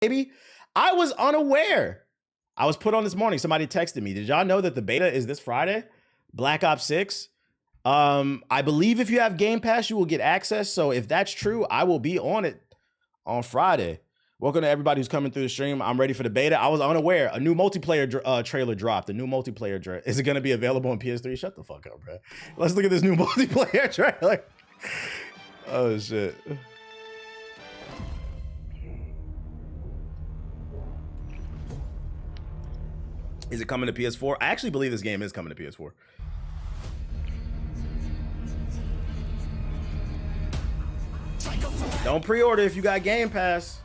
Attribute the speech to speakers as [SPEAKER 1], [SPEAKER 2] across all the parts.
[SPEAKER 1] baby. I was unaware. I was put on this morning. Somebody texted me. Did y'all know that the beta is this Friday? Black Ops 6. I believe if you have Game Pass, you will get access. So if that's true, I will be on it on Friday. Welcome to everybody who's coming through the stream. I'm ready for the beta. I was unaware. A new multiplayer trailer dropped. A new multiplayer is it going to be available on PS3? Shut the fuck up, bro. Let's look at this new multiplayer trailer. Oh, shit. Is it coming to PS4? I actually believe this game is coming to PS4. Don't pre-order if you got Game Pass.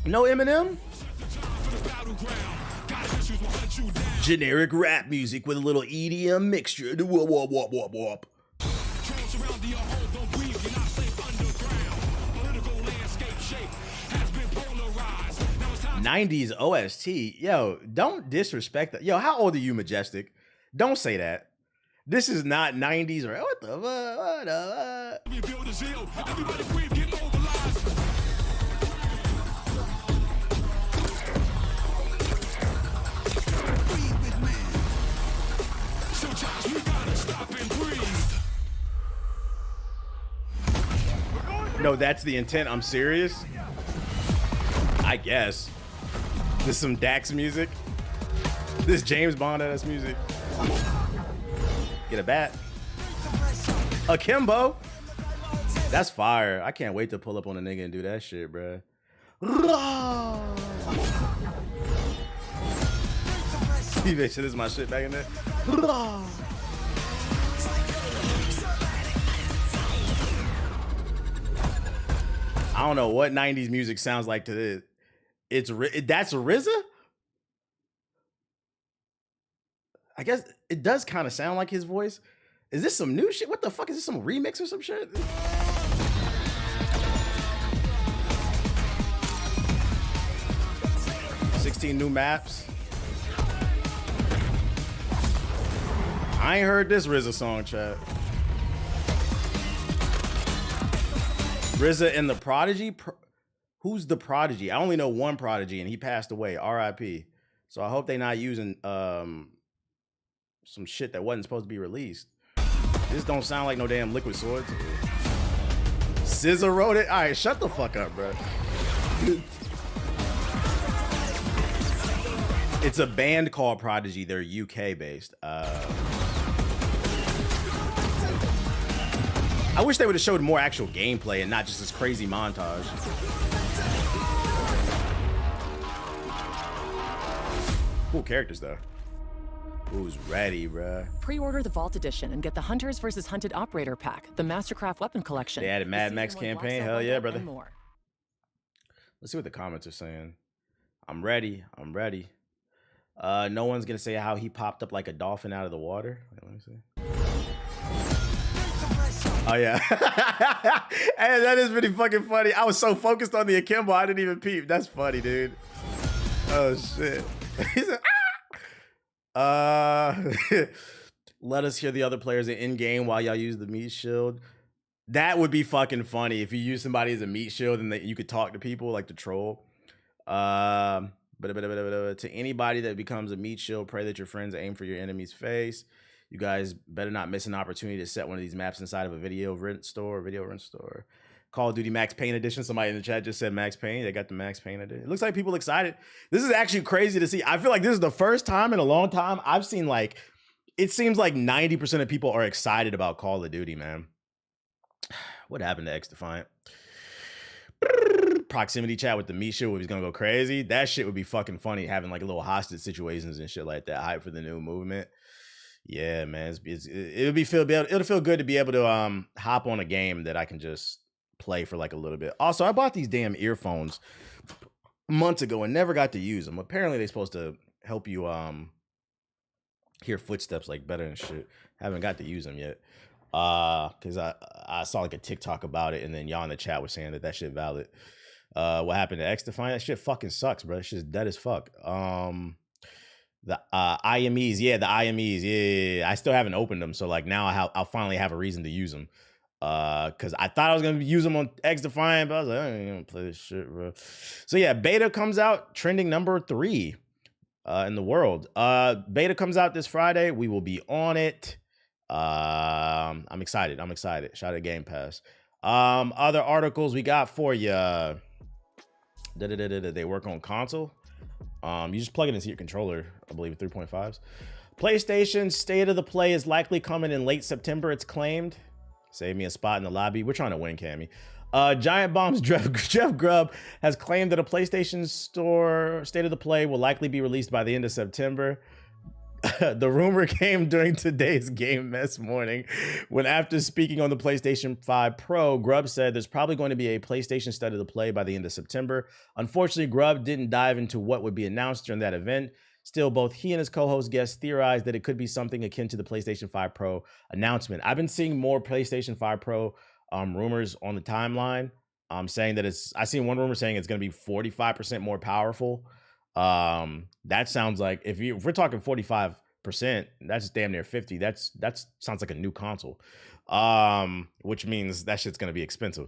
[SPEAKER 1] No Eminem? Generic rap music with a little EDM mixture. Whoop, whoop, whoop, whoop, whoop. 90s OST. Yo, don't disrespect that. Yo, how old are you, Majestic? Don't say that. This is not 90s or what the No, that's the intent. I'm serious. I guess. This some Dax music. This James Bond-ass music. Get a bat. Akimbo. That's fire. I can't wait to pull up on a nigga and do that shit, bruh. Steve, this is my shit back in there. I don't know what 90s music sounds like to this. That's RZA? I guess it does kind of sound like his voice. Is this some new shit? What the fuck? Is this some remix or some shit? $16 new maps. I ain't heard this RZA song, chat. RZA and the Prodigy? Who's the Prodigy? I only know one Prodigy, and he passed away. R.I.P. So I hope they not using some shit that wasn't supposed to be released. This don't sound like no damn Liquid Swords. SZA wrote it? All right, shut the fuck up, bro. It's a band called Prodigy. They're UK based. I wish they would have showed more actual gameplay and not just this crazy montage. Cool characters though. Who's ready, bruh?
[SPEAKER 2] Pre-order the Vault Edition and get the Hunters vs. Hunted Operator Pack, the Mastercraft Weapon Collection.
[SPEAKER 1] They added Mad Max campaign. Hell yeah, brother. Let's see what the comments are saying. I'm ready. I'm ready. No one's gonna say how he popped up like a dolphin out of the water. Wait, let me see. Oh yeah. Hey, that is pretty fucking funny. I was so focused on the akimbo, I didn't even peep. That's funny, dude. Oh shit. He said, let us hear the other players in game while y'all use the meat shield. That would be fucking funny if you use somebody as a meat shield and you could talk to people like the troll. To anybody that becomes a meat shield, pray that your friends aim for your enemy's face. You guys better not miss an opportunity to set one of these maps inside of a video rent store. Call of Duty Max Payne edition. Somebody in the chat just said Max Payne. They got the Max Payne edition. It looks like people excited. This is actually crazy to see. I feel like this is the first time in a long time I've seen like, it seems like 90% of people are excited about Call of Duty, man. What happened to X Defiant? Proximity chat with the meat shit where he's gonna go crazy. That shit would be fucking funny, having like little hostage situations and shit like that. Hype for the new movement. Yeah, man. It'll feel good to be able to hop on a game that I can just play for like a little bit. Also, I bought these damn earphones months ago and never got to use them. Apparently they're supposed to help you hear footsteps like better and shit. Haven't got to use them yet. Because I saw like a TikTok about it, and then y'all in the chat was saying that shit valid. What happened to XDefiant? That shit fucking sucks, bro. That shit's dead as fuck. The IMEs, yeah, the IMEs, yeah. I still haven't opened them, so like now I'll finally have a reason to use them. Because I thought I was gonna use them on XDefiant, but I was like, I ain't gonna play this shit, bro. So yeah, beta comes out, trending number 3 in the world. Beta comes out this Friday. We will be on it. I'm excited. Shout out Game Pass. Other articles we got for you. They work on console. You just plug it into your controller, I believe, 3.5s. PlayStation State of the Play is likely coming in late September, it's claimed. Save me a spot in the lobby. We're trying to win, Cammy. Giant Bomb's Jeff Grubb has claimed that a PlayStation Store State of the Play will likely be released by the end of September. The rumor came during today's Game Mess morning when, after speaking on the PlayStation 5 Pro, Grubb said there's probably going to be a PlayStation State of the Play by the end of September. Unfortunately, Grubb didn't dive into what would be announced during that event. Still, both he and his co-host guest theorized that it could be something akin to the PlayStation 5 Pro announcement. I've been seeing more PlayStation 5 Pro rumors on the timeline, saying that I've seen one rumor saying it's going to be 45% more powerful. That sounds like if we're talking 45%, that's damn near 50. That sounds like a new console, which means that shit's going to be expensive.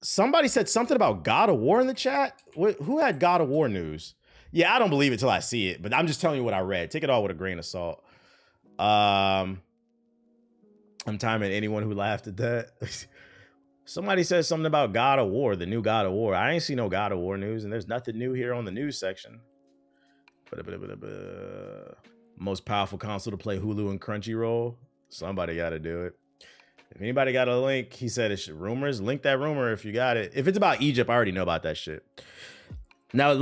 [SPEAKER 1] Somebody said something about God of War in the chat. Who had God of War news? Yeah, I don't believe it till I see it, but I'm just telling you what I read. Take it all with a grain of salt. I'm timing anyone who laughed at that. Somebody said something about God of War, the new God of War. I ain't see no God of War news, and there's nothing new here on the news section. Most powerful console to play Hulu and Crunchyroll. Somebody got to do it. If anybody got a link, he said it's rumors. Link that rumor if you got it. If it's about Egypt, I already know about that shit. Now,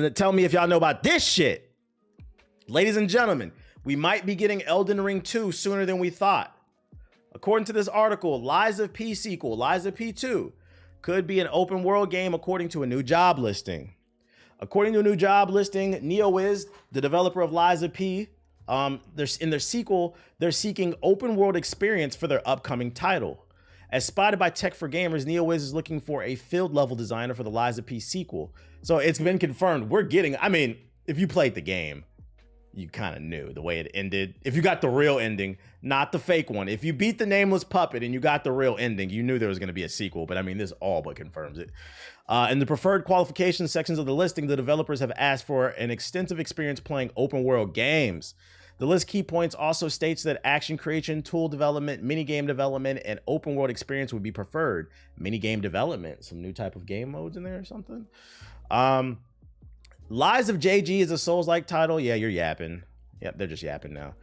[SPEAKER 1] tell me if y'all know about this shit. Ladies and gentlemen, we might be getting Elden Ring 2 sooner than we thought. According to this article, Lies of P sequel, Lies of P2, could be an open world game according to a new job listing. According to a new job listing, NeoWiz, the developer of Lies of P, in their sequel, they're seeking open world experience for their upcoming title. As spotted by Tech for Gamers, NeoWiz is looking for a field level designer for the Lies of P sequel. So it's been confirmed. If you played the game, you kind of knew the way it ended. If you got the real ending, not the fake one. If you beat the Nameless Puppet and you got the real ending, you knew there was going to be a sequel. But this all but confirms it. In the preferred qualifications sections of the listing, the developers have asked for an extensive experience playing open world games. The list key points also states that action creation, tool development, minigame development, and open world experience would be preferred. Minigame development, some new type of game modes in there or something. Lies of JG is a Souls-like title. Yeah, you're yapping. Yep, they're just yapping now.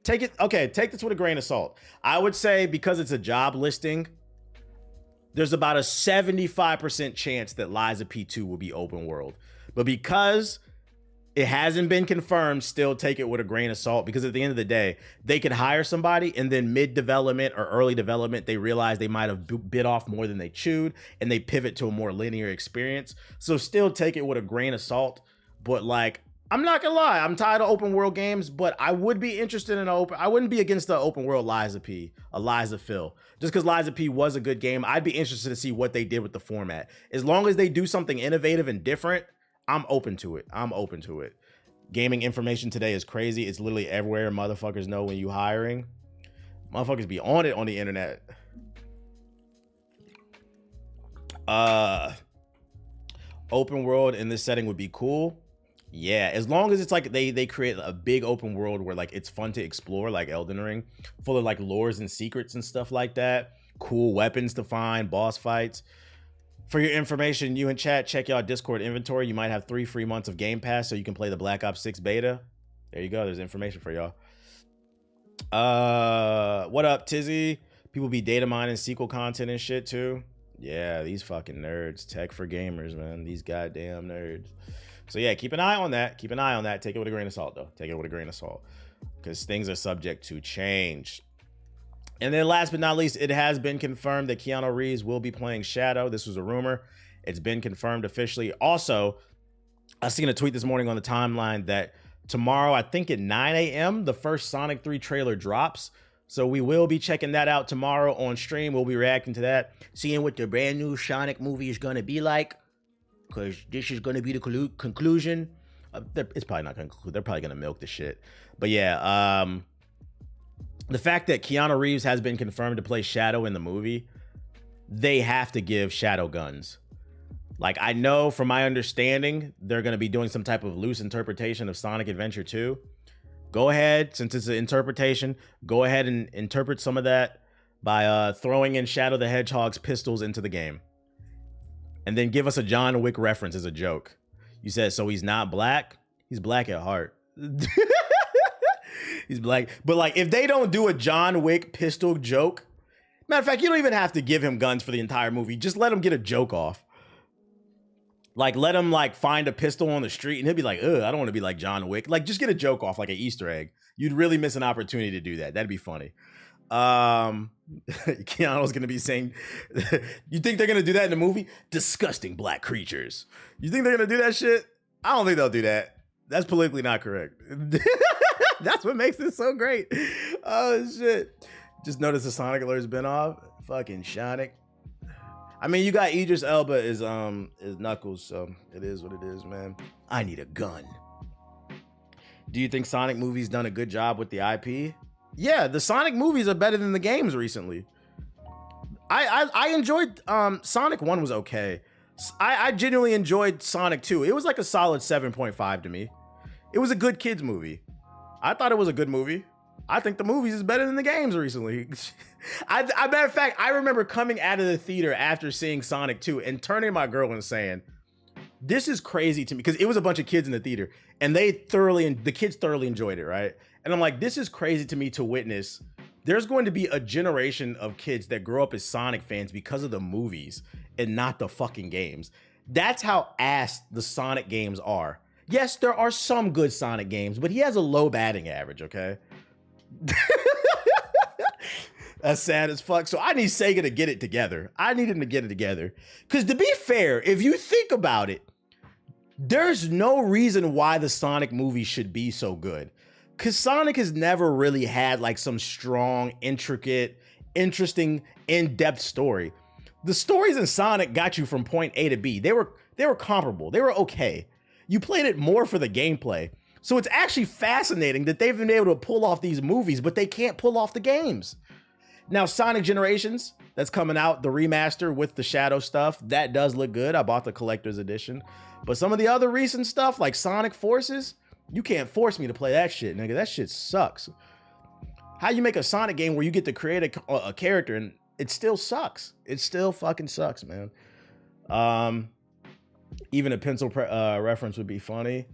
[SPEAKER 1] Take this with a grain of salt. I would say because it's a job listing, there's about a 75% chance that Lies of P2 will be open world. But because it hasn't been confirmed, still take it with a grain of salt, because at the end of the day, they could hire somebody and then mid-development or early development, they realize they might have bit off more than they chewed and they pivot to a more linear experience. So still take it with a grain of salt. But I'm not gonna lie, I'm tired of open world games, but I would be interested in I wouldn't be against the open world Lies of P, a Lies of Phil. Just because Lies of P was a good game, I'd be interested to see what they did with the format. As long as they do something innovative and different, I'm open to it. Gaming information today is crazy. It's literally everywhere. Motherfuckers know when you hiring. Motherfuckers be on it on the internet. Open world in this setting would be cool. Yeah, as long as it's they create a big open world where it's fun to explore, like Elden Ring, full of lores and secrets and stuff like that. Cool weapons to find, boss fights. For your information, you in chat, check y'all Discord inventory. You might have 3 free months of Game Pass so you can play the Black Ops 6 beta. There you go. There's information for y'all. What up, Tizzy? People be data mining sequel content and shit too. Yeah, these fucking nerds. Tech for Gamers, man. These goddamn nerds. So yeah, keep an eye on that. Take it with a grain of salt, though. Take it with a grain of salt, because things are subject to change. And then last but not least, it has been confirmed that Keanu Reeves will be playing Shadow. This was a rumor. It's been confirmed officially. Also, I seen a tweet this morning on the timeline that tomorrow, I think at 9 a.m., the first Sonic 3 trailer drops. So we will be checking that out tomorrow on stream. We'll be reacting to that, seeing what the brand new Sonic movie is going to be like, because this is going to be the conclusion. It's probably not going to conclude. They're probably going to milk the shit. But yeah, the fact that Keanu Reeves has been confirmed to play Shadow in the movie, they have to give Shadow guns. Like, I know from my understanding, they're going to be doing some type of loose interpretation of Sonic Adventure 2. Go ahead, since it's an interpretation, go ahead and interpret some of that by throwing in Shadow the Hedgehog's pistols into the game. And then give us a John Wick reference as a joke. You said, so he's not black? He's black at heart. He's black. But like, if they don't do a John Wick pistol joke, matter of fact, you don't even have to give him guns for the entire movie. Just let him get a joke off. Like, let him like find a pistol on the street and he'll be like, ugh, I don't want to be like John Wick. Like, just get a joke off, like an Easter egg. You'd really miss an opportunity to do that. That'd be funny. Keanu's gonna be saying, you think they're gonna do that in the movie? Disgusting black creatures. You think they're gonna do that shit? I don't think they'll do that. That's politically not correct. That's what makes this so great. Oh shit. Just noticed the Sonic alert's been off. Fucking Sonic. I mean, you got Idris Elba is Knuckles, so it is what it is, man. I need a gun. Do you think Sonic movies done a good job with the IP? Yeah, the Sonic movies are better than the games recently. I enjoyed Sonic 1 was okay. I genuinely enjoyed Sonic 2. It was like a solid 7.5 to me. It was a good kids movie. I thought it was a good movie. I think the movies is better than the games recently. Matter of fact, I remember coming out of the theater after seeing Sonic 2 and turning to my girl and saying, this is crazy to me, because it was a bunch of kids in the theater and the kids thoroughly enjoyed it, right? And I'm like, this is crazy to me to witness. There's going to be a generation of kids that grow up as Sonic fans because of the movies and not the fucking games. That's how ass the Sonic games are. Yes, there are some good Sonic games, but he has a low batting average, okay? That's sad as fuck. So I need Sega to get it together. I need him to get it together. Because to be fair, if you think about it, there's no reason why the Sonic movie should be so good. Because Sonic has never really had like some strong, intricate, interesting, in-depth story. The stories in Sonic got you from point A to B. They were comparable. They were okay. You played it more for the gameplay. So it's actually fascinating that they've been able to pull off these movies, but they can't pull off the games. Now, Sonic Generations, that's coming out, the remaster with the Shadow stuff, that does look good. I bought the collector's edition. But some of the other recent stuff, like Sonic Forces, you can't force me to play that shit, nigga. That shit sucks. How you make a Sonic game where you get to create a character and it still sucks? It still fucking sucks, man. Even a pencil reference would be funny.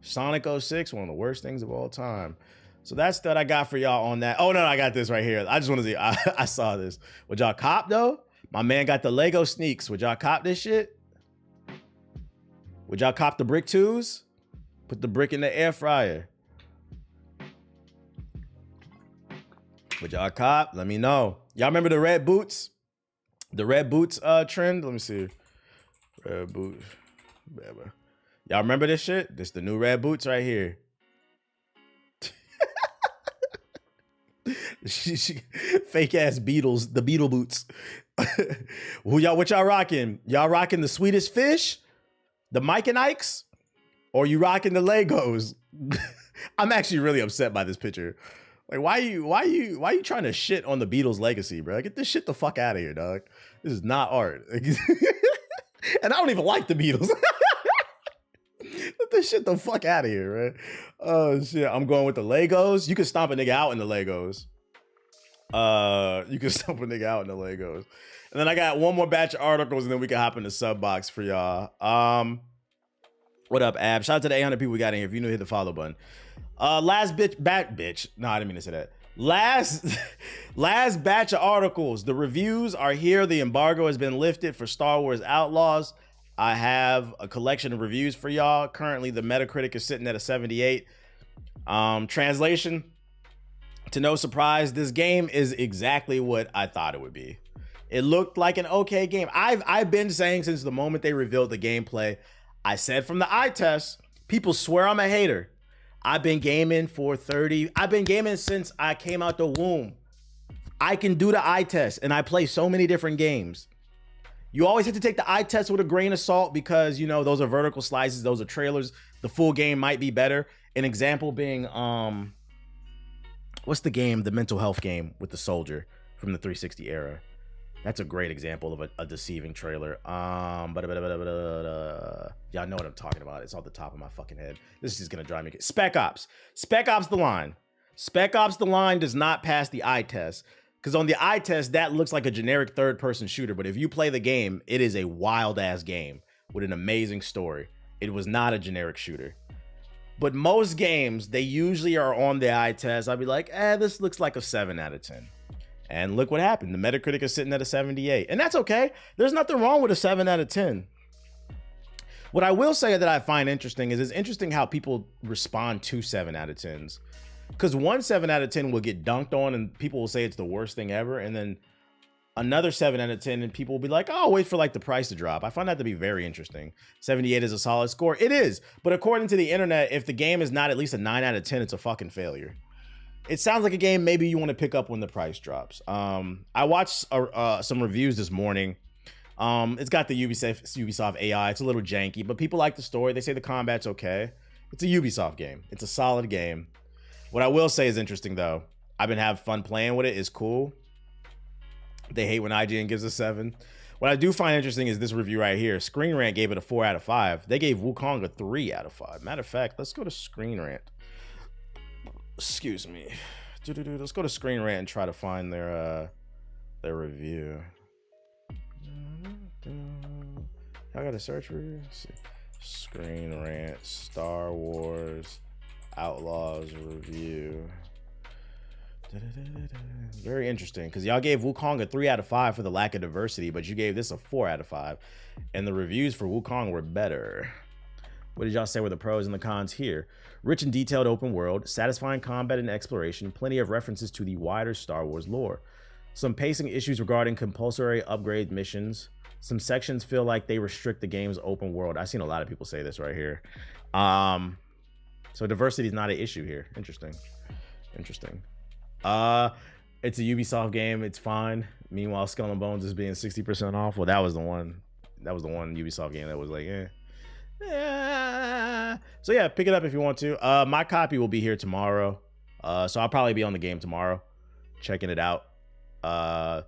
[SPEAKER 1] Sonic 06, one of the worst things of all time. So that's that I got for y'all on that. Oh, no, I got this right here. I just want to see. I saw this. Would y'all cop, though? My man got the Lego sneaks. Would y'all cop this shit? Would y'all cop the brick twos? Put the brick in the air fryer. Would y'all cop? Let me know. Y'all remember the red boots? The red boots trend? Let me see. Red boots. Y'all remember this shit? This the new red boots right here. Fake ass Beatles, the Beetle boots. What y'all rocking? Y'all rocking the Swedish Fish? The Mike and Ikes? Or you rocking the Legos? I'm actually really upset by this picture. Like, why you trying to shit on the Beatles legacy, bro? Get this shit the fuck out of here, dog. This is not art. And I don't even like the Beatles. Get this shit the fuck out of here, right? Oh shit, I'm going with the Legos. You can stomp a nigga out in the Legos. You can stomp a nigga out in the Legos. And then I got one more batch of articles, and then we can hop in the sub box for y'all. What up, Ab? Shout out to the 800 people we got in here. If you new, hit the follow button. Last bitch. No, I didn't mean to say that. Last batch of articles. The reviews are here. The embargo has been lifted for Star Wars Outlaws. I have a collection of reviews for y'all. Currently, the Metacritic is sitting at a 78. Translation, to no surprise, this game is exactly what I thought it would be. It looked like an okay game. I've been saying since the moment they revealed the gameplay, I said from the eye test, people swear I'm a hater. I've been gaming since I came out the womb. I can do the eye test, and I play so many different games. You always have to take the eye test with a grain of salt because, you know, those are vertical slices, those are trailers. The full game might be better. An example being, what's the game, the mental health game with the soldier from the 360 era? That's a great example of a deceiving trailer. Y'all know what I'm talking about. It's off the top of my fucking head. This is gonna drive me. Spec Ops. Spec Ops The Line. Spec Ops The Line does not pass the eye test. Because on the eye test, that looks like a generic third-person shooter. But if you play the game, it is a wild-ass game with an amazing story. It was not a generic shooter. But most games, they usually are on the eye test. I'd be like, this looks like a 7 out of 10. And look what happened. The Metacritic is sitting at a 78. And that's okay. There's nothing wrong with a 7 out of 10. What I will say that I find interesting is it's interesting how people respond to 7 out of 10s. Because one 7 out of 10 will get dunked on and people will say it's the worst thing ever. And then another 7 out of 10 and people will be like, oh, wait for like the price to drop. I find that to be very interesting. 78 is a solid score. It is. But according to the internet, if the game is not at least a 9 out of 10, it's a fucking failure. It sounds like a game maybe you want to pick up when the price drops. I watched some reviews this morning. It's got the Ubisoft AI. It's a little janky, but people like the story. They say the combat's okay. It's a Ubisoft game. It's a solid game. What I will say is interesting, though. I've been having fun playing with it. It's cool. They hate when IGN gives a 7. What I do find interesting is this review right here. Screen Rant gave it a 4 out of 5. They gave Wukong a 3 out of 5. Matter of fact, let's go to Screen Rant. Excuse me. Let's go to Screen Rant and try to find their review. I got a search review. Screen Rant, Star Wars Outlaws review. Very interesting, because y'all gave Wukong a 3 out of 5 for the lack of diversity, but you gave this a 4 out of 5, and the reviews for Wukong were better. What did y'all say were the pros and the cons here? Rich and detailed open world, satisfying combat and exploration, plenty of references to the wider Star Wars lore. Some pacing issues regarding compulsory upgrade missions. Some sections feel like they restrict the game's open world. I've seen a lot of people say this right here. So diversity is not an issue here. Interesting. It's a Ubisoft game. It's fine. Meanwhile, Skull and Bones is being 60% off. Well, that was the one Ubisoft game that was like, So yeah, pick it up if you want to. My copy will be here tomorrow. So I'll probably be on the game tomorrow, checking it out. I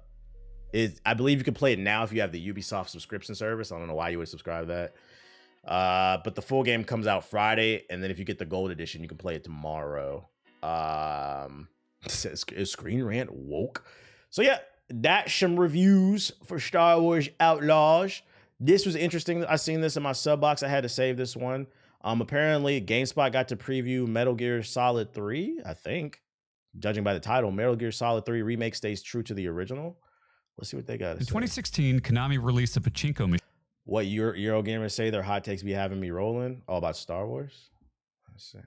[SPEAKER 1] believe you can play it now if you have the Ubisoft subscription service. I don't know why you would subscribe to that. But the full game comes out Friday, and then if you get the gold edition, you can play it tomorrow. Is Screen Rant woke? So yeah, that's some reviews for Star Wars Outlaws. This was interesting. I seen this in my sub box. I had to save this one. Apparently GameSpot got to preview Metal Gear Solid 3, I think. Judging by the title, Metal Gear Solid 3 Remake stays true to the original. Let's see what they got to say.
[SPEAKER 3] In 2016, Konami released a pachinko machine.
[SPEAKER 1] What Eurogamers say their hot takes be having me rolling? All about Star Wars? Let's see.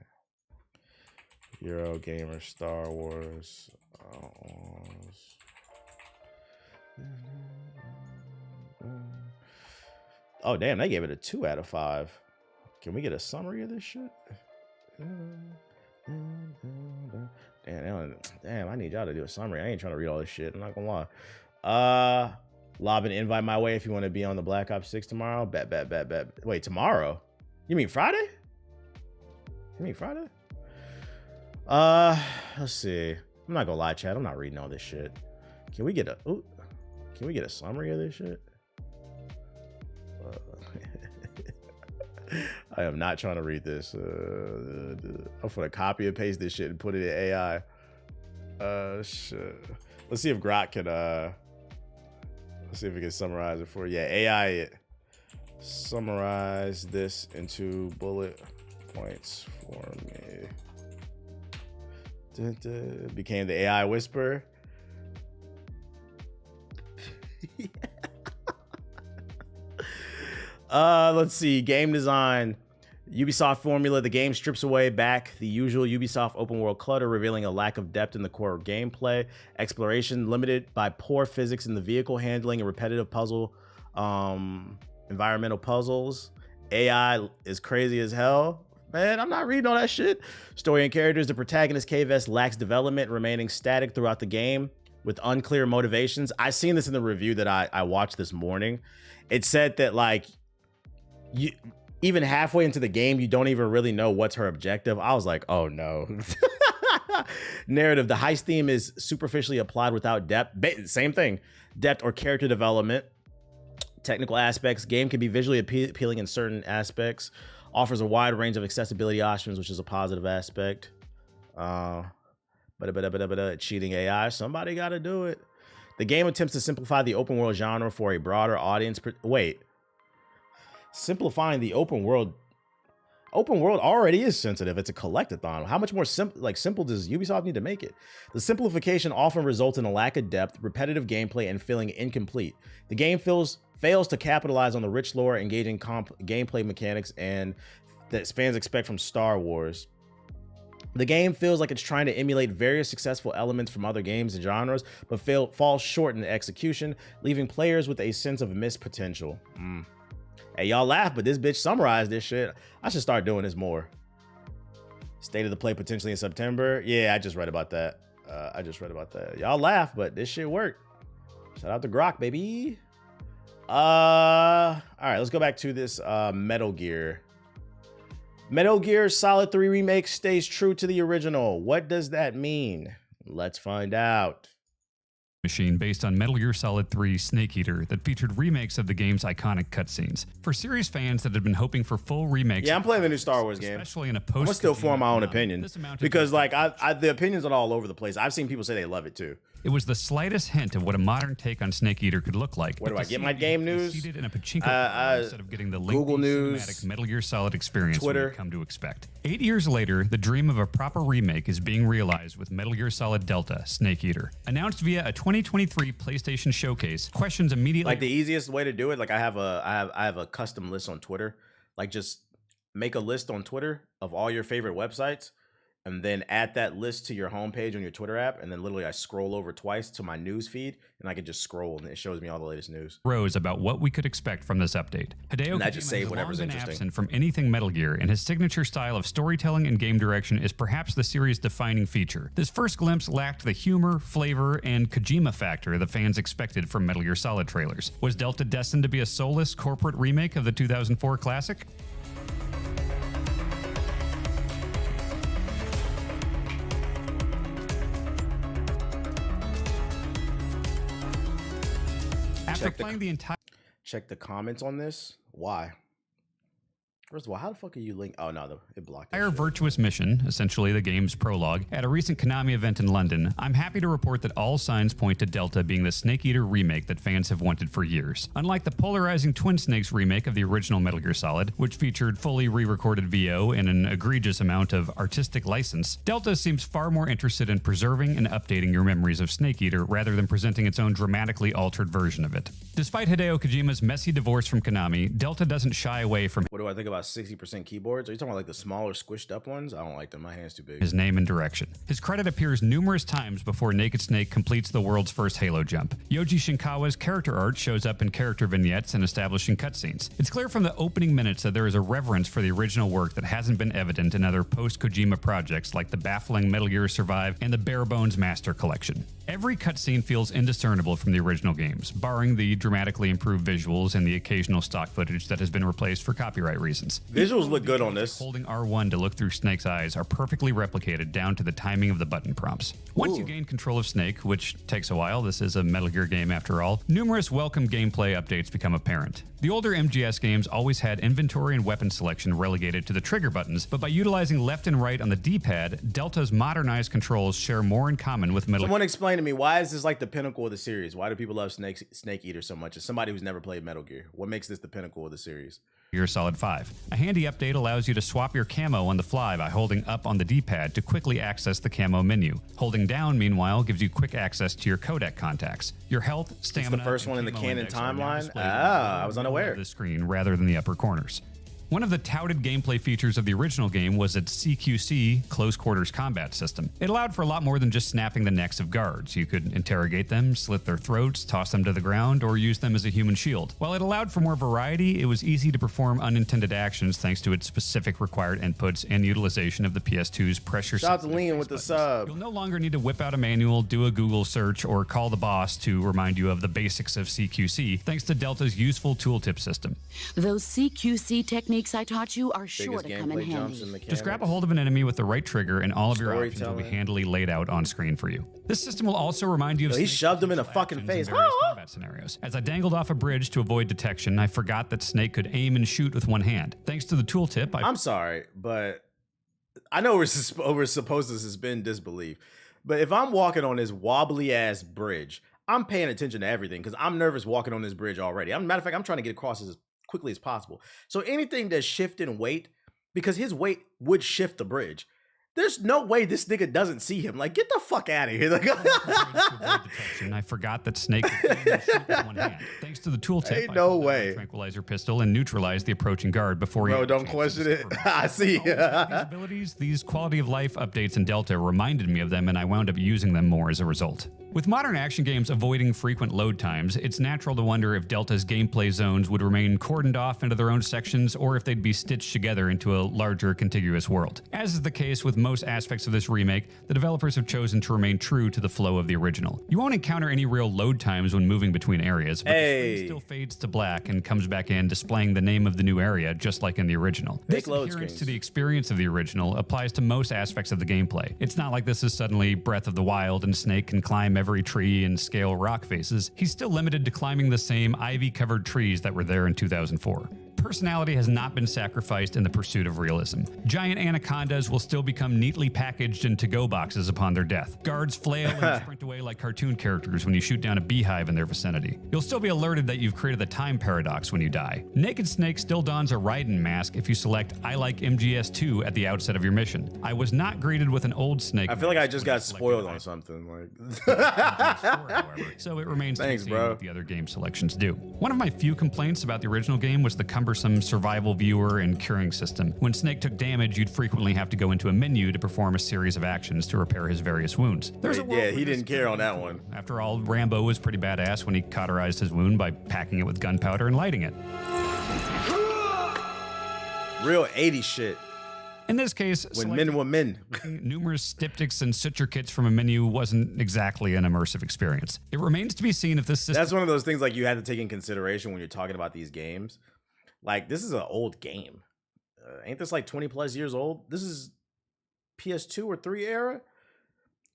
[SPEAKER 1] Eurogamer Star Wars. Oh, damn, they gave it a 2 out of 5. Can we get a summary of this shit? Damn, I need y'all to do a summary. I ain't trying to read all this shit. I'm not gonna lie. Lob an invite my way if you want to be on the Black Ops 6 tomorrow. Bet. Wait, tomorrow? You mean Friday? Let's see. I'm not gonna lie, chat. I'm not reading all this shit. Can we get a summary of this shit? I am not trying to read this. I'm gonna copy and paste this shit and put it in AI. Shit. Let's see if Grok can let's see if we can summarize it for you. Yeah, AI it. Summarize this into bullet points for me. Became the AI whisperer. Let's see. Game design. Ubisoft formula. The game strips away back the usual Ubisoft open world clutter, revealing a lack of depth in the core gameplay. Exploration limited by poor physics in the vehicle handling and repetitive environmental puzzles. AI is crazy as hell. Man, I'm not reading all that shit. Story and characters. The protagonist K-Vest lacks development, remaining static throughout the game. with unclear motivations. I seen this in the review that I watched this morning. It said that like you even halfway into the game, you don't even really know what's her objective. I was like, oh no. Narrative. The heist theme is superficially applied without depth. Same thing. Depth or character development. Technical aspects. Game can be visually appealing in certain aspects. Offers a wide range of accessibility options, which is a positive aspect. Cheating AI. Somebody got to do it. The game attempts to simplify the open world genre for a broader audience. Wait. Simplifying the open world. Open world already is sensitive. It's a collectathon. How much more simple does Ubisoft need to make it? The simplification often results in a lack of depth, repetitive gameplay, and feeling incomplete. The game fails to capitalize on the rich lore, engaging gameplay mechanics, and that fans expect from Star Wars. The game feels like it's trying to emulate various successful elements from other games and genres, but falls short in the execution, leaving players with a sense of missed potential. Hey, y'all laugh, but this bitch summarized this shit. I should start doing this more. State of the play potentially in September. Yeah, I just read about that. Y'all laugh, but this shit worked. Shout out to Grok, baby. All right, let's go back to this Metal Gear. Metal Gear Solid 3 Remake stays true to the original. What does that mean? Let's find out.
[SPEAKER 3] Machine based on Metal Gear Solid 3 Snake Eater that featured remakes of the game's iconic cutscenes. For series fans that had been hoping for full remakes,
[SPEAKER 1] yeah, I'm playing the new Star Wars game.
[SPEAKER 3] Especially in a post.
[SPEAKER 1] I'm gonna still form my own opinion because, like, the opinions are all over the place. I've seen people say they love it too.
[SPEAKER 3] It was the slightest hint of what a modern take on Snake Eater could look like.
[SPEAKER 1] Where do I get my game news?
[SPEAKER 3] Seated in a pachinko instead of getting the
[SPEAKER 1] Google News,
[SPEAKER 3] cinematic Metal Gear Solid experience
[SPEAKER 1] Twitter.
[SPEAKER 3] we've come to expect. 8 years later, the dream of a proper remake is being realized with Metal Gear Solid Delta Snake Eater. Announced via a 2023 PlayStation showcase, questions immediately.
[SPEAKER 1] Like the easiest way to do it, like I have a custom list on Twitter. Like just make a list on Twitter of all your favorite websites, and then add that list to your homepage on your Twitter app, and then literally I scroll over twice to my news feed, and I can just scroll, and it shows me all the latest news.
[SPEAKER 3] Rose about what we could expect from this update. Hideo Kojima
[SPEAKER 1] just save whatever's
[SPEAKER 3] has long been
[SPEAKER 1] interesting.
[SPEAKER 3] absent from anything Metal Gear, and his signature style of storytelling and game direction is perhaps the series' defining feature. This first glimpse lacked the humor, flavor, and Kojima factor the fans expected from Metal Gear Solid trailers. Was Delta destined to be a soulless corporate remake of the 2004 classic? After playing the entire
[SPEAKER 1] Check the comments on this. Why? First of all, how the fuck are you linked? Oh no, it blocked that shit.
[SPEAKER 3] virtuous mission, essentially the game's prologue, at a recent Konami event in London, I'm happy to report that all signs point to Delta being the Snake Eater remake that fans have wanted for years. Unlike the polarizing Twin Snakes remake of the original Metal Gear Solid, which featured fully re-recorded VO and an egregious amount of artistic license, Delta seems far more interested in preserving and updating your memories of Snake Eater rather than presenting its own dramatically altered version of it. Despite Hideo Kojima's messy divorce from Konami, Delta doesn't shy away from
[SPEAKER 1] What do I think about 60% keyboards? Are you talking about like the smaller squished up ones? I don't like them. My hand's too big.
[SPEAKER 3] his name and direction. His credit appears numerous times before Naked Snake completes the world's first Halo jump. Yoji Shinkawa's character art shows up in character vignettes and establishing cutscenes. It's clear from the opening minutes that there is a reverence for the original work that hasn't been evident in other post-Kojima projects like the baffling Metal Gear Survive and the Bare Bones Master Collection. Every cutscene feels indiscernible from the original games, barring the dramatically improved visuals and the occasional stock footage that has been replaced for copyright reasons.
[SPEAKER 1] Visuals look good on this.
[SPEAKER 3] Holding R1 to look through Snake's eyes are perfectly replicated down to the timing of the button prompts. Once you gain control of Snake, which takes a while, this is a Metal Gear game after all, numerous welcome gameplay updates become apparent. The older MGS games always had inventory and weapon selection relegated to the trigger buttons, but by utilizing left and right on the D-pad, Delta's modernized controls share more in common with Metal Gear.
[SPEAKER 1] Someone explain to me, why is this like the pinnacle of the series? Why do people love Snake Eater so much? As somebody who's never played Metal Gear, what makes this the pinnacle of the series?
[SPEAKER 3] Gear Solid 5. A handy update allows you to swap your camo on the fly by holding up on the D-pad to quickly access the camo menu. Holding down, meanwhile, gives you quick access to your codec contacts. Your health, stamina,
[SPEAKER 1] the first
[SPEAKER 3] and
[SPEAKER 1] one in the
[SPEAKER 3] camo
[SPEAKER 1] canon
[SPEAKER 3] index are now
[SPEAKER 1] timeline?
[SPEAKER 3] displayed in
[SPEAKER 1] Ah, I was
[SPEAKER 3] the middle
[SPEAKER 1] unaware.
[SPEAKER 3] of the screen rather than the upper corners. One of the touted gameplay features of the original game was its CQC, close quarters combat system. It allowed for a lot more than just snapping the necks of guards. You could interrogate them, slit their throats, toss them to the ground, or use them as a human shield. While it allowed for more variety, it was easy to perform unintended actions thanks to its specific required inputs and utilization of the PS2's pressure.
[SPEAKER 1] Shout out to Liam with the sub.
[SPEAKER 3] You'll no longer need to whip out a manual, do a Google search, or call the boss to remind you of the basics of CQC, thanks to Delta's useful tooltip system.
[SPEAKER 4] Those CQC techniques I taught you are sure to come in handy.
[SPEAKER 3] Just grab a hold of an enemy with the right trigger and all of your options will be handily laid out on screen for you. This system will also remind you of
[SPEAKER 1] he shoved him in the fucking face.
[SPEAKER 3] various combat scenarios. As I dangled off a bridge to avoid detection, I forgot that Snake could aim and shoot with one hand. Thanks to the tooltip,
[SPEAKER 1] I'm sorry, but I know we're supposed to suspend disbelief, but if I'm walking on this wobbly ass bridge, I'm paying attention to everything because I'm nervous walking on this bridge already. Matter of fact, I'm trying to get across as quickly as possible. So anything that's shifting weight, because his weight would shift the bridge. There's no way this nigga doesn't see him. Like, get the fuck out of here.
[SPEAKER 3] I forgot that Snake could aim and shoot with one hand. Thanks to the tooltip,
[SPEAKER 1] Ain't no way.
[SPEAKER 3] Tranquilizer pistol and neutralize the approaching guard before
[SPEAKER 1] Bro, don't question it. I see.
[SPEAKER 3] These abilities, these quality of life updates in Delta reminded me of them, and I wound up using them more as a result. With modern action games avoiding frequent load times, it's natural to wonder if Delta's gameplay zones would remain cordoned off into their own sections or if they'd be stitched together into a larger contiguous world. As is the case with most aspects of this remake, the developers have chosen to remain true to the flow of the original. You won't encounter any real load times when moving between areas, but the screen still fades to black and comes back in displaying the name of the new area just like in the original. This adherence to the experience of the original applies to most aspects of the gameplay. It's not like this is suddenly Breath of the Wild and Snake can climb every tree and scale rock faces. He's still limited to climbing the same ivy-covered trees that were there in 2004. Personality has not been sacrificed in the pursuit of realism. Giant anacondas will still become neatly packaged in to-go boxes upon their death. Guards flail and sprint away like cartoon characters when you shoot down a beehive in their vicinity. You'll still be alerted that you've created the time paradox when you die. Naked Snake still dons a Raiden mask if you select I like MGS2 at the outset of your mission. I was not greeted with an old Snake.
[SPEAKER 1] I feel like I just got spoiled on something.
[SPEAKER 3] So it remains to be seen what the other game selections do. One of my few complaints about the original game was the cumbersome survival viewer and curing system. When Snake took damage, you'd frequently have to go into a menu to perform a series of actions to repair his various wounds.
[SPEAKER 1] Yeah, he didn't care on that one.
[SPEAKER 3] After all, Rambo was pretty badass when he cauterized his wound by packing it with gunpowder and lighting it.
[SPEAKER 1] Real 80s shit.
[SPEAKER 3] In this case,
[SPEAKER 1] when men were men.
[SPEAKER 3] Numerous styptics and citrus kits from a menu wasn't exactly an immersive experience. It remains to be seen if this system...
[SPEAKER 1] That's one of those things like you have to take in consideration when you're talking about these games. Like, this is an old game. Ain't this like 20 plus years old? This is PS2 or 3 era.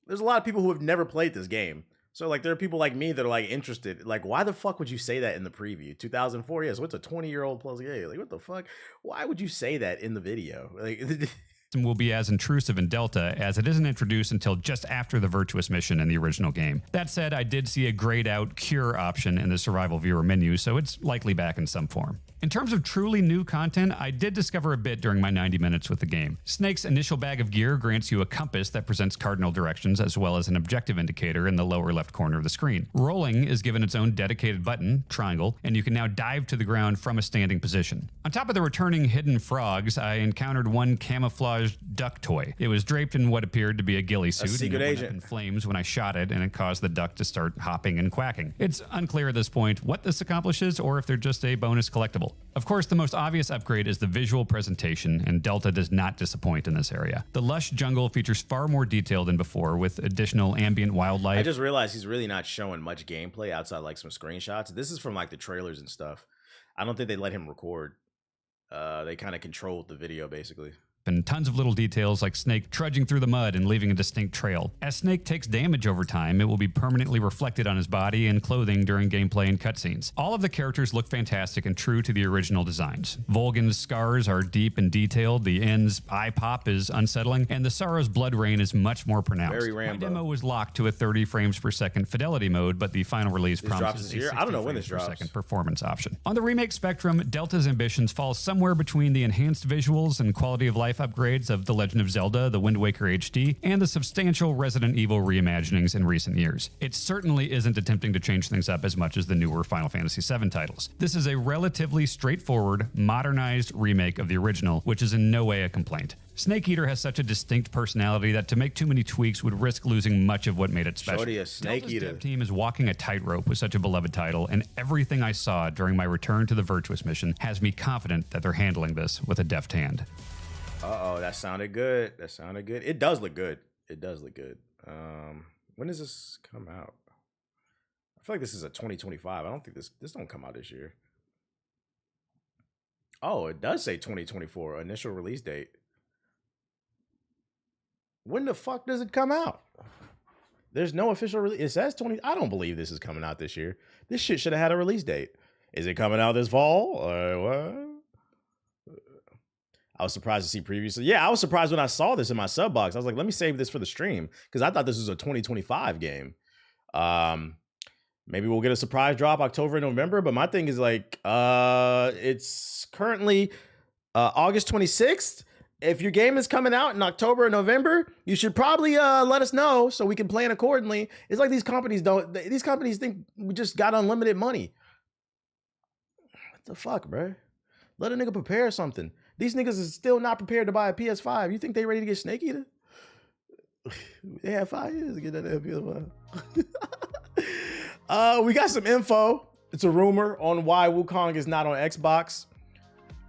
[SPEAKER 1] There's a lot of people who have never played this game. So like there are people like me that are like interested. Like, why the fuck would you say that in the preview? 2004, yeah, so it's a 20-year-old plus game. Like, what the fuck? Why would you say that in the video? Like
[SPEAKER 3] will be as intrusive in Delta as it isn't introduced until just after the Virtuous mission in the original game. That said, I did see a grayed out cure option in the survival viewer menu, so it's likely back in some form. In terms of truly new content, I did discover a bit during my 90 minutes with the game. Snake's initial bag of gear grants you a compass that presents cardinal directions as well as an objective indicator in the lower left corner of the screen. Rolling is given its own dedicated button, triangle, and you can now dive to the ground from a standing position. On top of the returning hidden frogs, I encountered one camouflaged duck toy. It was draped in what appeared to be a ghillie suit, and it went up in flames when I shot it, and it caused the duck to start hopping and quacking. It's unclear at this point what this accomplishes or if they're just a bonus collectible. Of course, the most obvious upgrade is the visual presentation, and Delta does not disappoint in this area. The lush jungle features far more detail than before, with additional ambient wildlife.
[SPEAKER 1] I just realized he's really not showing much gameplay outside like some screenshots. This is from like the trailers and stuff. I don't think they let him record. They kind of controlled the video basically.
[SPEAKER 3] And tons of little details like Snake trudging through the mud and leaving a distinct trail. As Snake takes damage over time, it will be permanently reflected on his body and clothing during gameplay and cutscenes. All of the characters look fantastic and true to the original designs. Volgan's scars are deep and detailed, the N's eye pop is unsettling, and the Sorrow's blood rain is much more pronounced.
[SPEAKER 1] Very Rambo.
[SPEAKER 3] My demo was locked to a 30 frames per second fidelity mode, but the final release promises a 60
[SPEAKER 1] I don't know when this
[SPEAKER 3] frames per
[SPEAKER 1] drops.
[SPEAKER 3] second performance option. On the remake spectrum, Delta's ambitions fall somewhere between the enhanced visuals and quality of life life upgrades of The Legend of Zelda, The Wind Waker HD, and the substantial Resident Evil reimaginings in recent years. It certainly isn't attempting to change things up as much as the newer Final Fantasy VII titles. This is a relatively straightforward, modernized remake of the original, which is in no way a complaint. Snake Eater has such a distinct personality that to make too many tweaks would risk losing much of what made it special.
[SPEAKER 1] Shorty, a Snake
[SPEAKER 3] Delta's
[SPEAKER 1] Eater.
[SPEAKER 3] dev team is walking a tightrope with such a beloved title, and everything I saw during my return to the Virtuous mission has me confident that they're handling this with a deft hand.
[SPEAKER 1] Uh-oh, that sounded good. That sounded good. It does look good. It does look good. When does this come out? I feel like this is a 2025. I don't think this don't come out this year. Oh, it does say 2024, initial release date. When the fuck does it come out? There's no official release. It says 20. I don't believe this is coming out this year. This shit should have had a release date. Is it coming out this fall? Or what? I was surprised to see previously. Yeah, I was surprised when I saw this in my sub box. I was like, let me save this for the stream because I thought this was a 2025 game. Maybe we'll get a surprise drop October and November. But my thing is like, it's currently August 26th. If your game is coming out in October or November, you should probably let us know so we can plan accordingly. It's like these companies think we just got unlimited money. What the fuck, bro? Let a nigga prepare something. These niggas is still not prepared to buy a PS5. You think they ready to get Snake Eater? They have 5 years to get that PS5. We got some info. It's a rumor on why Wukong is not on Xbox.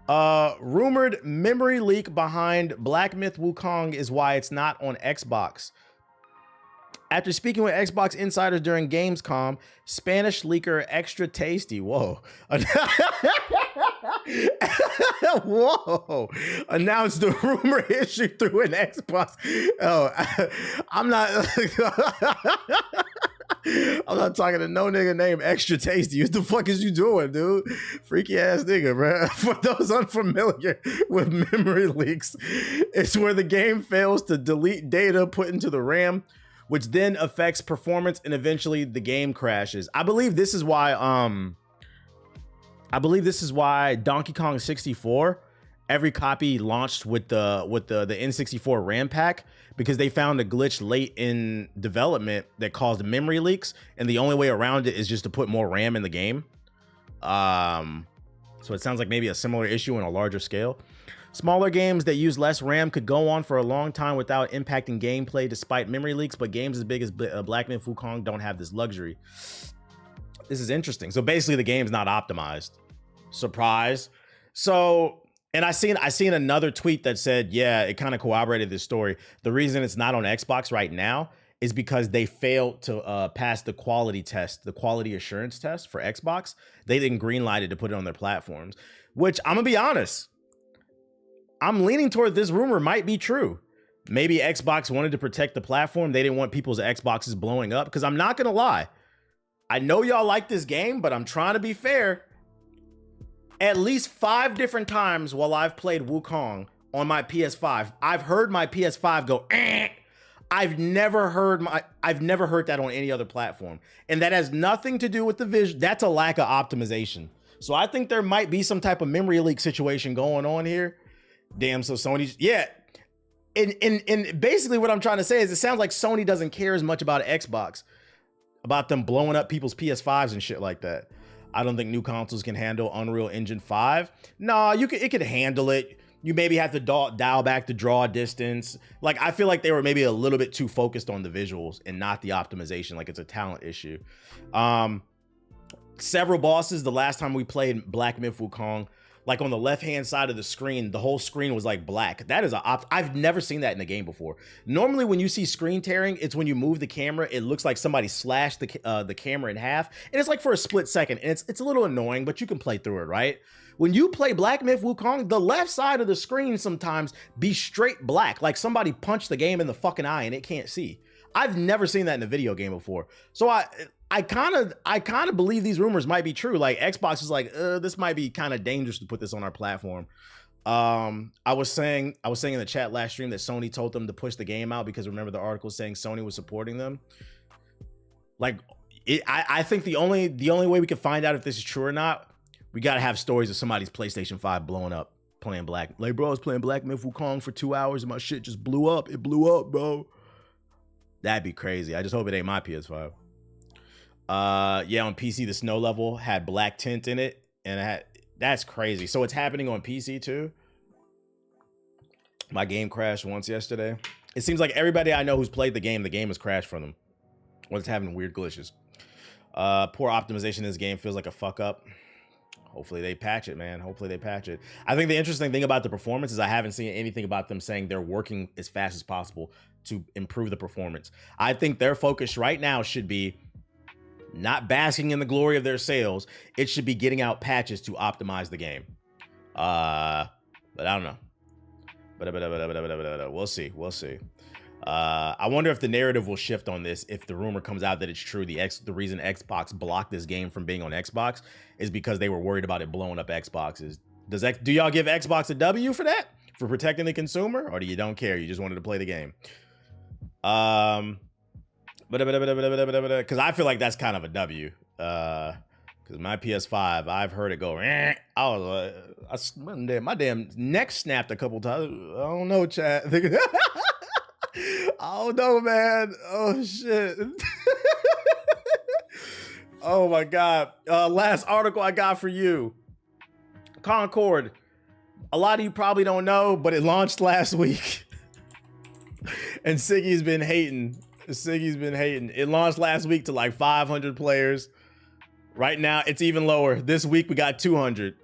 [SPEAKER 1] Rumored memory leak behind Black Myth Wukong is why it's not on Xbox. After speaking with Xbox insiders during Gamescom, Spanish leaker Extra Tasty, whoa, whoa, announced the rumor issue through an Xbox. Oh, I'm not talking to no nigga named Extra Tasty. What the fuck is you doing, dude? Freaky ass nigga, bro. For those unfamiliar with memory leaks, it's where the game fails to delete data put into the RAM, which then affects performance and eventually the game crashes. I believe this is why Donkey Kong 64, every copy launched with the N64 RAM pack, because they found a glitch late in development that caused memory leaks, and the only way around it is just to put more RAM in the game. So it sounds like maybe a similar issue on a larger scale. Smaller games that use less RAM could go on for a long time without impacting gameplay despite memory leaks, but games as big as Black Myth Wukong don't have this luxury. This is interesting. So basically the game's not optimized. Surprise. So, and I seen another tweet that said, yeah, it kind of corroborated this story. The reason it's not on Xbox right now is because they failed to pass the quality test, the quality assurance test for Xbox. They didn't greenlight it to put it on their platforms, which I'm gonna be honest, I'm leaning toward this rumor might be true. Maybe Xbox wanted to protect the platform. They didn't want people's Xboxes blowing up, because I'm not gonna lie, I know y'all like this game, but I'm trying to be fair. At least 5 different times while I've played Wukong on my PS5, I've heard my PS5 go, eh. I've never heard that on any other platform. And that has nothing to do with the vision. That's a lack of optimization. So I think there might be some type of memory leak situation going on here. Damn, so Sony, yeah. And basically what I'm trying to say is it sounds like Sony doesn't care as much about Xbox, about them blowing up people's PS5s and shit like that. I don't think new consoles can handle Unreal Engine 5. Nah, it could handle it. You maybe have to dial back the draw distance. Like, I feel like they were maybe a little bit too focused on the visuals and not the optimization. Like, it's a talent issue. Several bosses, the last time we played Black Myth Wukong, like on the left-hand side of the screen, the whole screen was like black. That is I've never seen that in the game before. Normally when you see screen tearing, it's when you move the camera, it looks like somebody slashed the camera in half. And it's like for a split second, and it's a little annoying, but you can play through it, right? When you play Black Myth Wukong, the left side of the screen sometimes be straight black, like somebody punched the game in the fucking eye and it can't see. I've never seen that in a video game before. So I kind of believe these rumors might be true. Like Xbox is like, this might be kind of dangerous to put this on our platform. I was saying in the chat last stream that Sony told them to push the game out because remember the article saying Sony was supporting them. Like, I think the only way we can find out if this is true or not, we got to have stories of somebody's PlayStation 5 blowing up. playing Black. Like, bro, I was playing Black Myth Wukong for 2 hours and my shit just blew up. It blew up, bro. That'd be crazy. I just hope it ain't my PS5. Yeah, on PC, the snow level had black tint in it. And that's crazy. So it's happening on PC too? My game crashed once yesterday. It seems like everybody I know who's played the game has crashed for them. Or it's having weird glitches. Poor optimization in this game feels like a fuck up. Hopefully they patch it, man. Hopefully they patch it. I think the interesting thing about the performance is I haven't seen anything about them saying they're working as fast as possible to improve the performance. I think their focus right now should be not basking in the glory of their sales. It should be getting out patches to optimize the game. But I don't know. But we'll see. We'll see. I wonder if the narrative will shift on this if the rumor comes out that it's true. The reason Xbox blocked this game from being on Xbox is because they were worried about it blowing up Xboxes. Do y'all give Xbox a W for that? For protecting the consumer? Or do you don't care? You just wanted to play the game? Because I feel like that's kind of a W. Because my PS5, I've heard it go. I was my damn neck snapped a couple times. I don't know, chat. I don't know, man. Oh shit. Oh my god. Last article I got for you. Concord. A lot of you probably don't know, but it launched last week. And Siggy's been hating. It launched last week to like 500 players. Right now, it's even lower. This week, we got 200.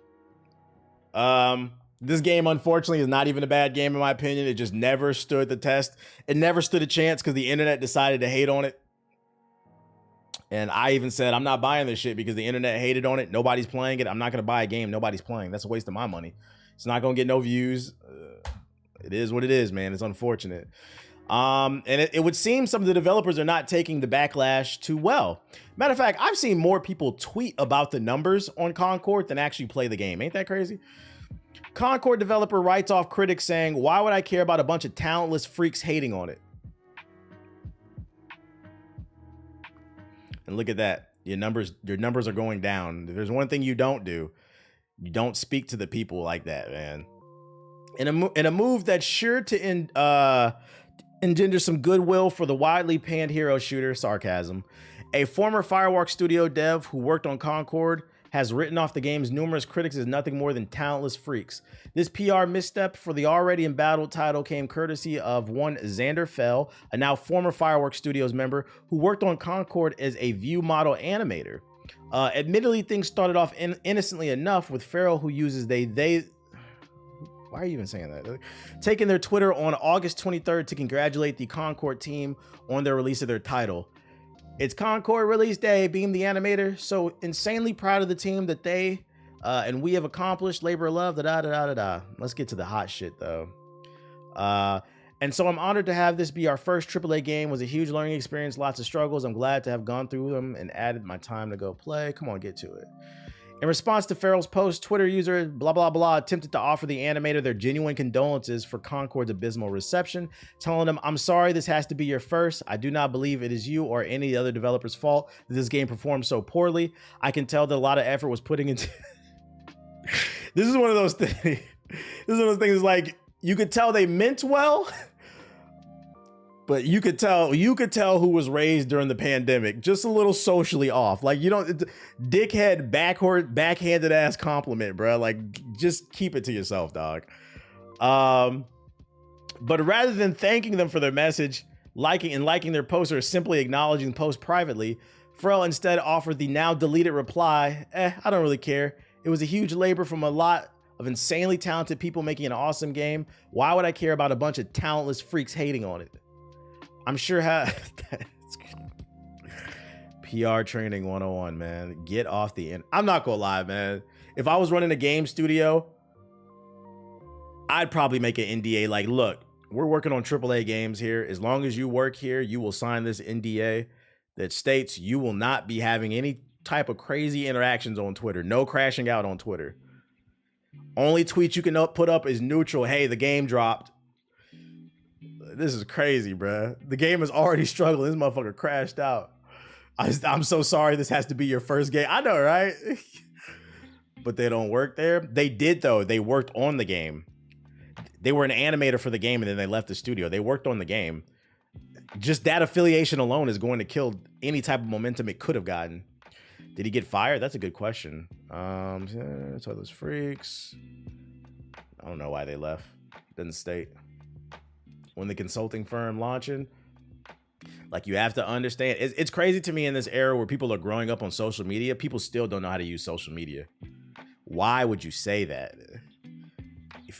[SPEAKER 1] This game, unfortunately, is not even a bad game, in my opinion. It just never stood the test. It never stood a chance because the internet decided to hate on it. And I even said, I'm not buying this shit because the internet hated on it. Nobody's playing it. I'm not going to buy a game nobody's playing. That's a waste of my money. It's not going to get no views. It is what it is, man. It's unfortunate. And it would seem some of the developers are not taking the backlash too well. Matter of fact, I've seen more people tweet about the numbers on Concord than actually play the game. Ain't that crazy? Concord developer writes off critics saying, why would I care about a bunch of talentless freaks hating on it? And look at that. Your numbers are going down. There's one thing you don't do. You don't speak to the people like that, man. In a move that's sure to engender some goodwill for the widely panned hero shooter, sarcasm. A former Fireworks Studio dev who worked on Concord has written off the game's numerous critics as nothing more than talentless freaks. This PR misstep for the already embattled title came courtesy of one Xander Fell, a now former Fireworks Studios member who worked on Concord as a view model animator. Admittedly, things started off innocently enough with Farrell, who uses they. Why are you even saying that? Taking their Twitter on August 23rd to congratulate the Concord team on their release of their title. It's Concord release day, Beam the animator. So insanely proud of the team that they and we have accomplished. Labor of love, da-da-da-da-da. Let's get to the hot shit, though. And so I'm honored to have this be our first AAA game. It was a huge learning experience, lots of struggles. I'm glad to have gone through them and added my time to go play. Come on, get to it. In response to Farrell's post, Twitter user blah blah blah attempted to offer the animator their genuine condolences for Concord's abysmal reception, telling him, I'm sorry this has to be your first. I do not believe it is you or any other developer's fault that this game performed so poorly. I can tell that a lot of effort was putting into This is one of those things. Like, you could tell they meant well, but you could tell who was raised during the pandemic just a little socially off. Like, you don't, dickhead, backhanded ass compliment, bro. Like, just keep it to yourself, dog. But rather than thanking them for their message, liking their post, or simply acknowledging the post privately, Farrell instead offered the now deleted reply, I don't really care. It was a huge labor from a lot of insanely talented people making an awesome game. Why would I care about a bunch of talentless freaks hating on it? I'm sure PR training 101, man. Get off the end. I'm not gonna lie, man. If I was running a game studio, I'd probably make an NDA like, look, we're working on AAA games here. As long as you work here, you will sign this NDA that states you will not be having any type of crazy interactions on Twitter. No crashing out on Twitter. Only tweet you can put up is neutral. Hey, the game dropped. This is crazy, bro. The game is already struggling. This motherfucker crashed out. I'm so sorry this has to be your first game. I know, right? but they don't work there. They did, though. They worked on the game. They were an animator for the game, and then they left the studio. They worked on the game. Just that affiliation alone is going to kill any type of momentum it could have gotten. Did he get fired? That's a good question. So those freaks. I don't know why they left. Doesn't state. When the consulting firm launching, like, you have to understand. It's crazy to me in this era where people are growing up on social media. People still don't know how to use social media. Why would you say that? If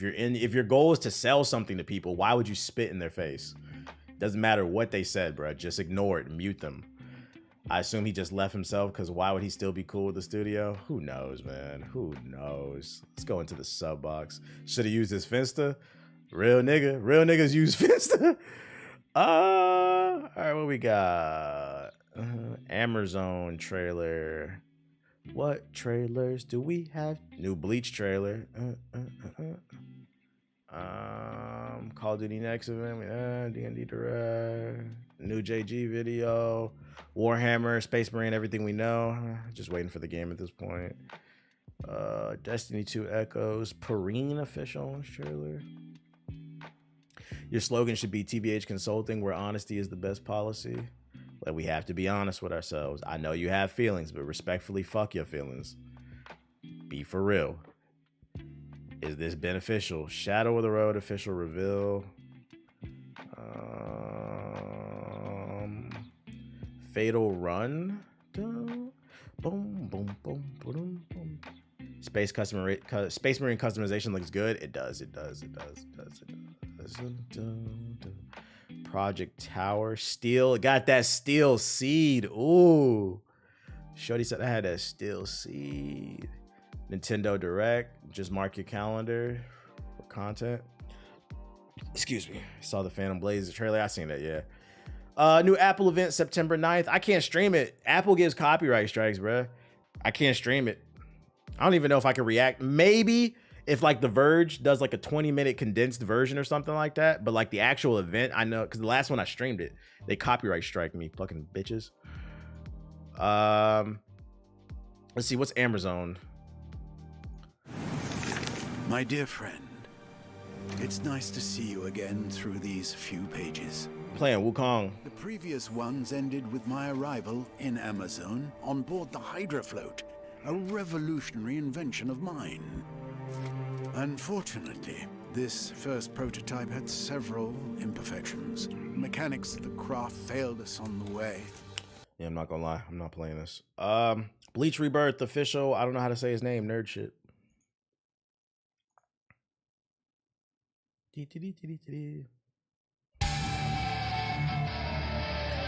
[SPEAKER 1] your goal is to sell something to people, why would you spit in their face? Doesn't matter what they said, bro. Just ignore it and mute them. I assume he just left himself, because why would he still be cool with the studio? Who knows, man? Who knows? Let's go into the sub box. Should have used his Finsta. Real nigga. Real niggas use Finsta. All right, what we got? Amazon trailer. What trailers do we have? New Bleach trailer. Call of Duty next event. D&D direct. New JG video. Warhammer, Space Marine, everything we know. Just waiting for the game at this point. Destiny 2 Echoes. Perrine official trailer. Your slogan should be TBH Consulting, where honesty is the best policy. Like, we have to be honest with ourselves. I know you have feelings, but respectfully, fuck your feelings. Be for real. Is this beneficial? Shadow of the Road official reveal. Fatal Run. Boom, boom, boom, boom, boom. Space Marine customization looks good. It does. Project Tower. Steel. It got that steel seed. Ooh. Shorty said I had that steel seed. Nintendo Direct. Just mark your calendar for content. Excuse me. Saw the Phantom Blaze trailer. I seen that, yeah. New Apple event September 9th. I can't stream it. Apple gives copyright strikes, bruh. I can't stream it. I don't even know if I can react. Maybe if like The Verge does like a 20-minute condensed version or something like that. But like the actual event, I know, because the last one I streamed it, they copyright strike me, fucking bitches. Let's see, what's Amazon?
[SPEAKER 5] My dear friend, it's nice to see you again through these few pages.
[SPEAKER 1] Playing Wukong.
[SPEAKER 5] The previous ones ended with my arrival in Amazon on board the Hydra float, a revolutionary invention of mine. Unfortunately, this first prototype had several imperfections. Mechanics of the craft failed us on the way.
[SPEAKER 1] Yeah, I'm not gonna lie, I'm not playing this. Bleach Rebirth official. I don't know how to say his name. Nerd shit.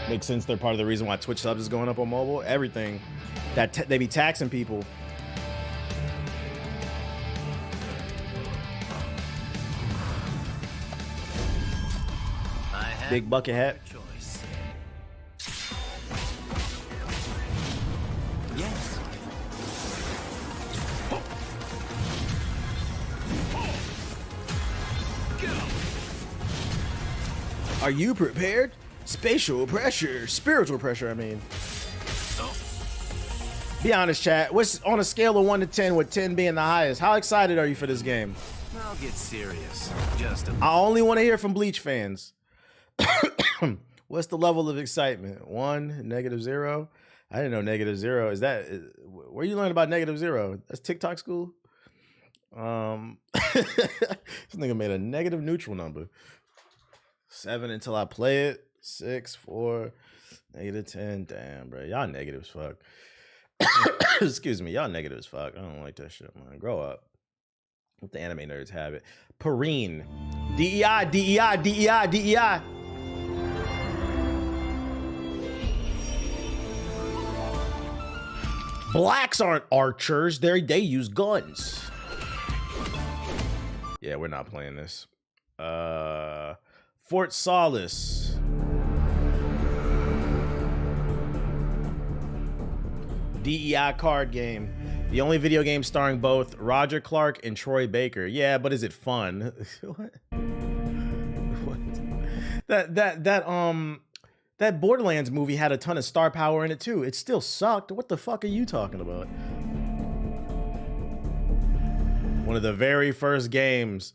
[SPEAKER 1] Makes sense. They're part of the reason why Twitch subs is going up on mobile. Everything that they be taxing people. Big bucket hat.
[SPEAKER 5] Yes.
[SPEAKER 1] Are you prepared? Spatial pressure, spiritual pressure, I mean. Be honest, chat. What's on a scale of 1 to 10, with 10 being the highest? How excited are you for this game?
[SPEAKER 6] I'll get serious.
[SPEAKER 1] I only want to hear from Bleach fans. What's the level of excitement? 1, -0? I didn't know -0. Is that where you learn about -0? That's TikTok school. This nigga made a negative neutral number. 7 until I play it. 6, 4, -10. Damn, bro. Y'all negative as fuck. Excuse me. Y'all negative as fuck. I don't like that shit, man. Grow up. Let the anime nerds have it. Perrine. DEI, DEI, DEI, DEI. Blacks aren't archers. They use guns. Yeah, we're not playing this. Fort Solace. DEI card game. The only video game starring both Roger Clark and Troy Baker. Yeah, but is it fun? What? That Borderlands movie had a ton of star power in it too. It still sucked. What the fuck are you talking about? One of the very first games.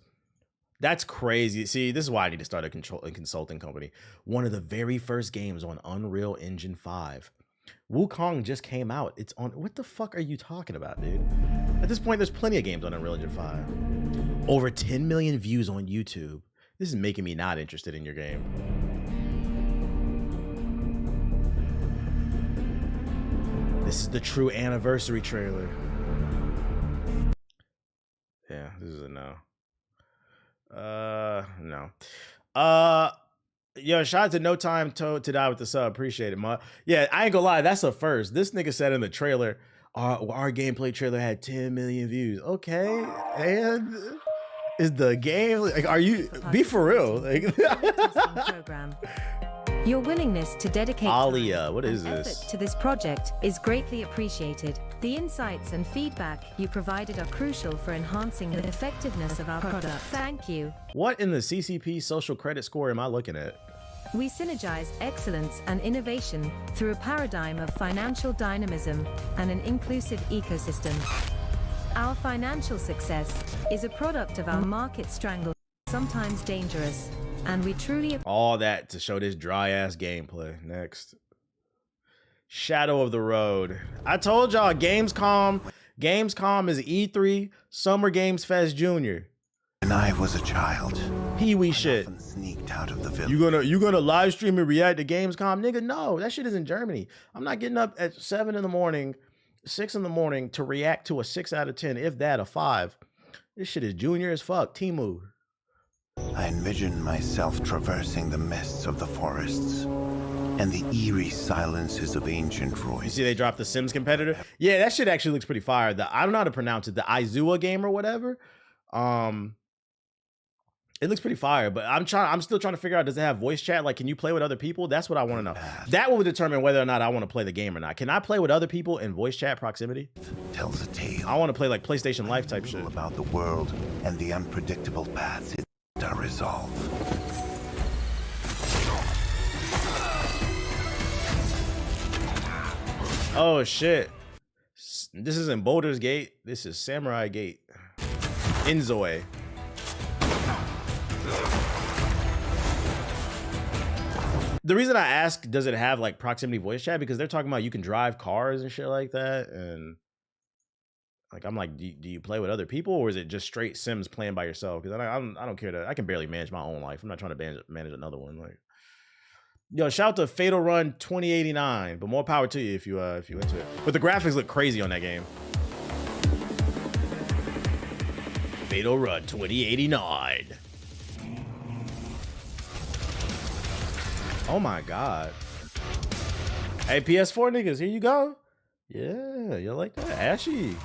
[SPEAKER 1] That's crazy. See, this is why I need to start a consulting company. One of the very first games on Unreal Engine 5. Wukong just came out. It's on. What the fuck are you talking about, dude? At this point, there's plenty of games on Unreal Engine 5. Over 10 million views on YouTube. This is making me not interested in your game. This is the true anniversary trailer. Yeah, this is a no. No. Yo, shout out to No Time to Die with the sub. Appreciate it, ma. Yeah, I ain't gonna lie, that's a first. This nigga said in the trailer, our gameplay trailer had 10 million views. Okay, and is the game like? Are you be for real? Like,
[SPEAKER 7] your willingness to dedicate
[SPEAKER 1] Alia, what is
[SPEAKER 7] effort
[SPEAKER 1] this?
[SPEAKER 7] to this project is greatly appreciated. The insights and feedback you provided are crucial for enhancing the effectiveness of our product. Thank you.
[SPEAKER 1] What in the CCP social credit score am I looking at?
[SPEAKER 7] We synergize excellence and innovation through a paradigm of financial dynamism and an inclusive ecosystem. Our financial success is a product of our market strangle, sometimes dangerous, and we truly
[SPEAKER 1] all that to show this dry ass gameplay. Next. Shadow of the Road. I told y'all Gamescom is E3 Summer Games Fest Junior.
[SPEAKER 5] When I was a child,
[SPEAKER 1] Pee-wee shit.
[SPEAKER 5] Sneaked out of the village.
[SPEAKER 1] You gonna live stream and react to Gamescom? Nigga, no. That shit is in Germany. I'm not getting up at 7 in the morning, 6 in the morning to react to a 6 out of 10, if that, a 5. This shit is junior as fuck. Temu.
[SPEAKER 5] I envisioned myself traversing the mists of the forests and the eerie silences of ancient
[SPEAKER 1] You
[SPEAKER 5] ruins.
[SPEAKER 1] see they dropped the Sims competitor? Yeah, that shit actually looks pretty fire. I don't know how to pronounce it. The Izua game or whatever. It looks pretty fire, but I'm still trying to figure out, does it have voice chat? Like, can you play with other people? That's what I want to know. That will determine whether or not I want to play the game or not. Can I play with other people in voice chat proximity?
[SPEAKER 5] Tells a tale.
[SPEAKER 1] I want to play like PlayStation Life type shit.
[SPEAKER 5] About the world and the unpredictable paths it resolve.
[SPEAKER 1] Oh shit. This isn't Baldur's Gate. This is Samurai Gate. Inzoe. The reason I ask, does it have like proximity voice chat? Because they're talking about you can drive cars and shit like that. And like, I'm like, do you play with other people, or is it just straight Sims playing by yourself? Because I don't care to, I can barely manage my own life. I'm not trying to manage another one. Like, yo, shout out to Fatal Run 2089, but more power to you if you into it. But the graphics look crazy on that game. Fatal Run 2089. Oh my god. Hey, PS4 niggas, here you go. Yeah, you like that? Ashy.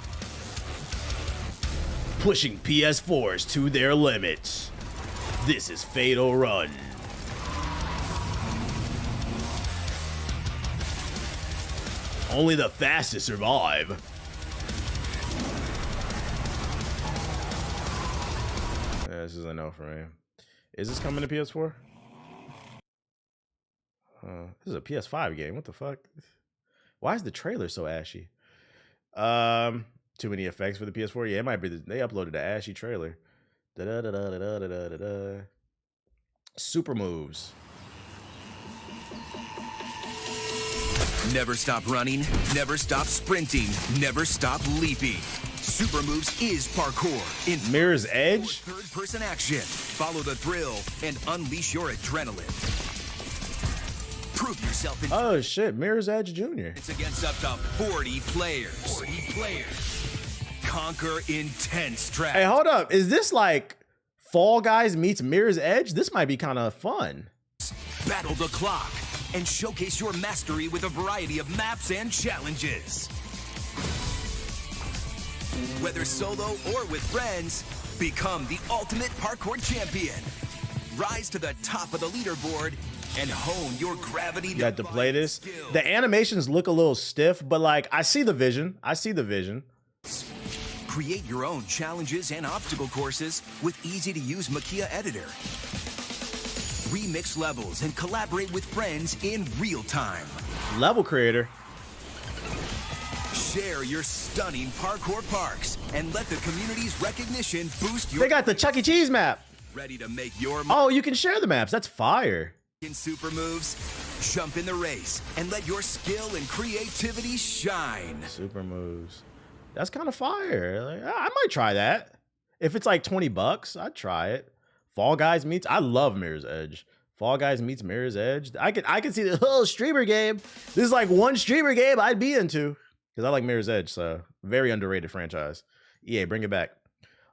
[SPEAKER 1] Pushing PS4s to their limits. This is Fatal Run. Only the fastest survive. Yeah, this is a no for me. Is this coming to PS4? This is a PS5 game. What the fuck? Why is the trailer so ashy? Too many effects for the PS4. Yeah, it might be. They uploaded the ashy trailer. Super moves.
[SPEAKER 6] Never stop running, never stop sprinting, never stop leaping. Super Moves is parkour in
[SPEAKER 1] Mirror's Edge.
[SPEAKER 6] Third-person action. Follow the thrill and unleash your adrenaline. Prove yourself in
[SPEAKER 1] Oh shit, Mirror's Edge Jr.
[SPEAKER 6] It's against up to 40 players. Conquer intense track.
[SPEAKER 1] Hey, hold up. Is this like Fall Guys meets Mirror's Edge? This might be kind of fun.
[SPEAKER 6] Battle the clock and showcase your mastery with a variety of maps and challenges. Whether solo or with friends, become the ultimate parkour champion. Rise to the top of the leaderboard and hone your gravity.
[SPEAKER 1] You had to play this. The animations look a little stiff, but like I see the vision.
[SPEAKER 6] Create your own challenges and obstacle courses with easy-to-use Makia Editor. Remix levels and collaborate with friends in real time.
[SPEAKER 1] Level creator.
[SPEAKER 6] Share your stunning parkour parks and let the community's recognition boost your...
[SPEAKER 1] They got the Chuck E. Cheese map.
[SPEAKER 6] Ready to make your...
[SPEAKER 1] Oh, you can share the maps. That's fire.
[SPEAKER 6] Super moves? Jump in the race and let your skill and creativity shine.
[SPEAKER 1] Super moves. That's kind of fire. Like, I might try that. If it's like $20, I'd try it. Fall Guys meets... I love Mirror's Edge. Fall Guys meets Mirror's Edge. I could see the whole streamer game. This is like one streamer game I'd be into. Because I like Mirror's Edge, so very underrated franchise. EA, bring it back.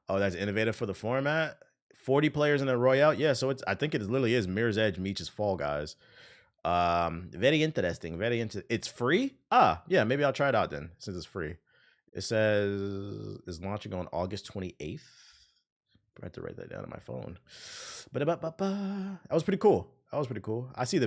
[SPEAKER 1] Oh, that's innovative for the format. 40 players in a Royale. Yeah, so I think it literally is Mirror's Edge meets Fall Guys. Very interesting. It's free? Yeah, maybe I'll try it out then, since it's free. It says it's launching on August 28th. I have to write that down on my phone. But that was pretty cool. I see the